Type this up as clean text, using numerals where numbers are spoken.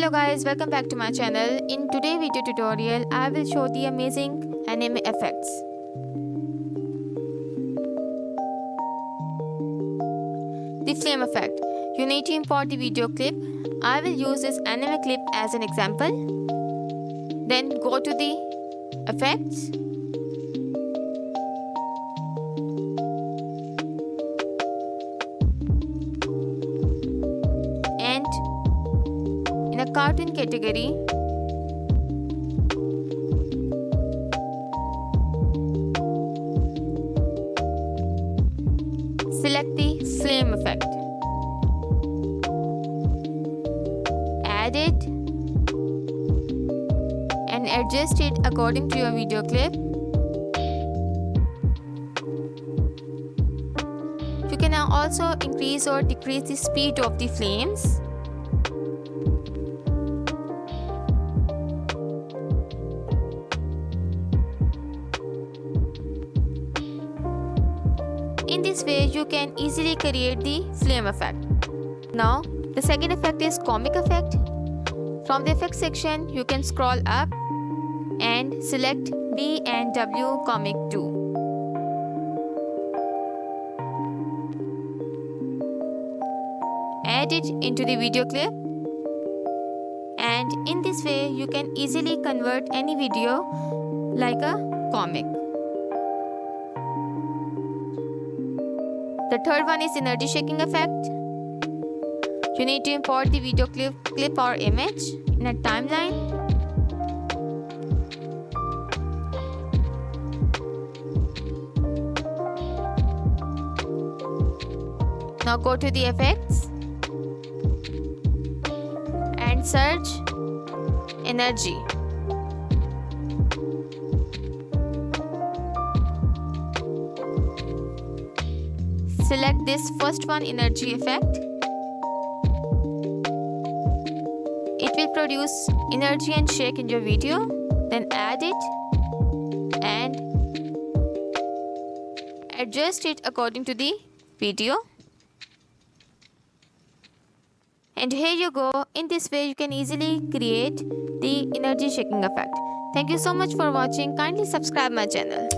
Hello guys, welcome back to my channel. In today's video tutorial, I will show the amazing anime effects. The flame effect. You need to import the video clip. I will use this anime clip as an example. Then go to the effects. And in a cartoon category, select the flame effect. Add it and adjust it according to your video clip. You can now also increase or decrease the speed of the flames. In this way, you can easily create the flame effect. Now, the second effect is comic effect. From the effect section, you can scroll up and select B and W Comic 2. Add it into the video clip, and in this way you can easily convert any video like a comic. The third one is energy shaking effect. You need to import the video clip or image in a timeline. Now go to the effects and search energy. Select this first one, energy effect. It will produce energy and shake in your video. Then add it and adjust it according to the video. And here you go. In this way, you can easily create the energy shaking effect. Thank you so much for watching. Kindly subscribe my channel.